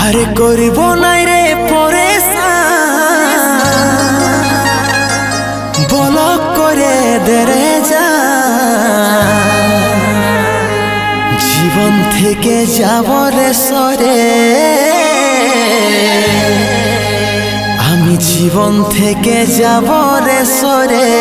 আরে করিব নাই রে পরেশান বলক করে দেরে যা জীবন থেকে যাব রে সরে আমি জীবন থেকে যাব রে সরে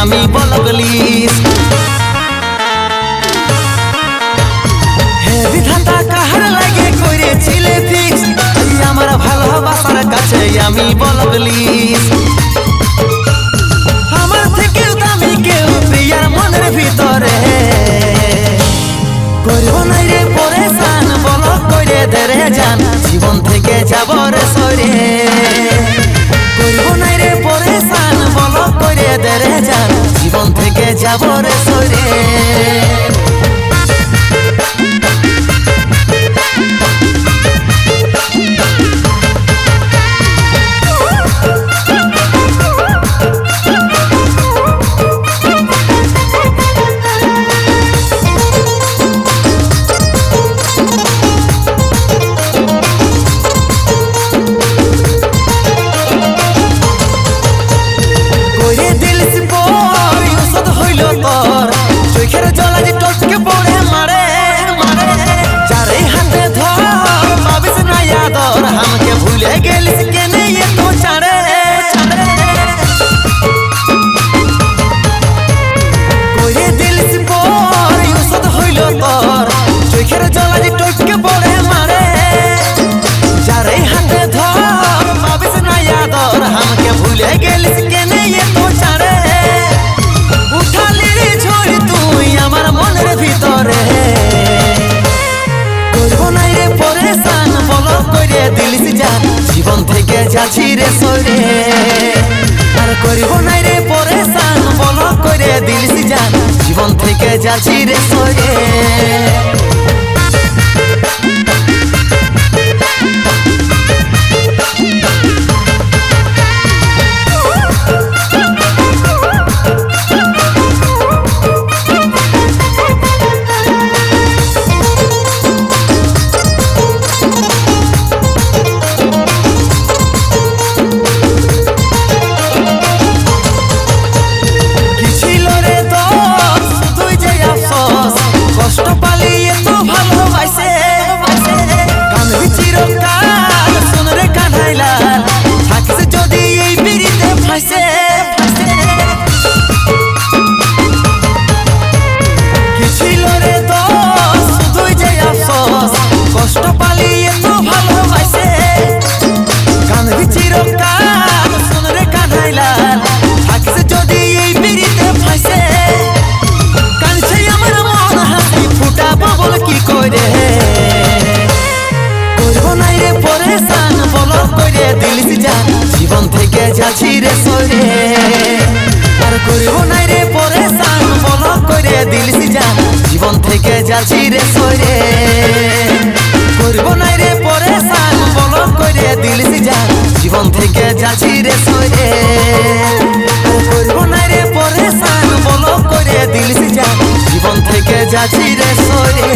আমি বলগলিস হে বিধাতা কাহার লাগে করেছিলে ফিক্স আমার ভালোবাসার কাছে আমি বলগলিস আমার থেকে দামি কেউ প্রিয়ার মনের ভিতরে করব নাই রে পরেশান বলক করে দেরে জান জীবন থেকে যাব রে সরে করব নাই রে পরেশান বলক করে দেরে জান জীবন থেকে যাব রে সরে চোখের জল আজ টপকে পড়ে মারে চারে হাতে ধর পাবিস না আদর আমাকে ভুলে গেলিস কেনে তো ছাড়ে করে দিলিস পর ওষুধ হইল তোর চোখের জল আজ টপকে পড়ে মারে চারে হাতে ধর পাবিস না আদর আমাকে ভুলে গেলিস কেনে তো ছাড়ে আমার মনের ভিতরে করব নাই রে পরেশান বলক করে দিলিস জান জীবন থেকে যাচ্ছি রে সরে আর করব নাই রে পরেশান বলক করে দিলিস জান জীবন থেকে যাচ্ছি রে সরে কষ্ট পালিয়ে তো ভালোবাসে কানবি চিরকাল শোন রে কানাই লাল থাকিস যদি এই পিড়িতে ফাঁসে কি ছিল রে দোষ শুধুই যে আফসোস কষ্ট পালিয়ে তো ভালোবাসে কানবি চিরকাল শোন রে কানাই লাল থাকিস যদি এই পিড়িতে ফাঁসে বল কি করে করব নাই রে পরেশান বলক করে দিলিস জান জীবন থেকে যাচ্ছি রে সরে আর করব নাই রে পরেশান বলক করে দিলিস জান জীবন থেকে যাচ্ছি রে সরে করব নাই রে পরেশান বলক করে দিলিস জান জীবন থেকে যাচ্ছি রে সরে করব নাই রে পরেশান বলক করে দিলিস জান জীবন থেকে যাচ্ছি রে সরে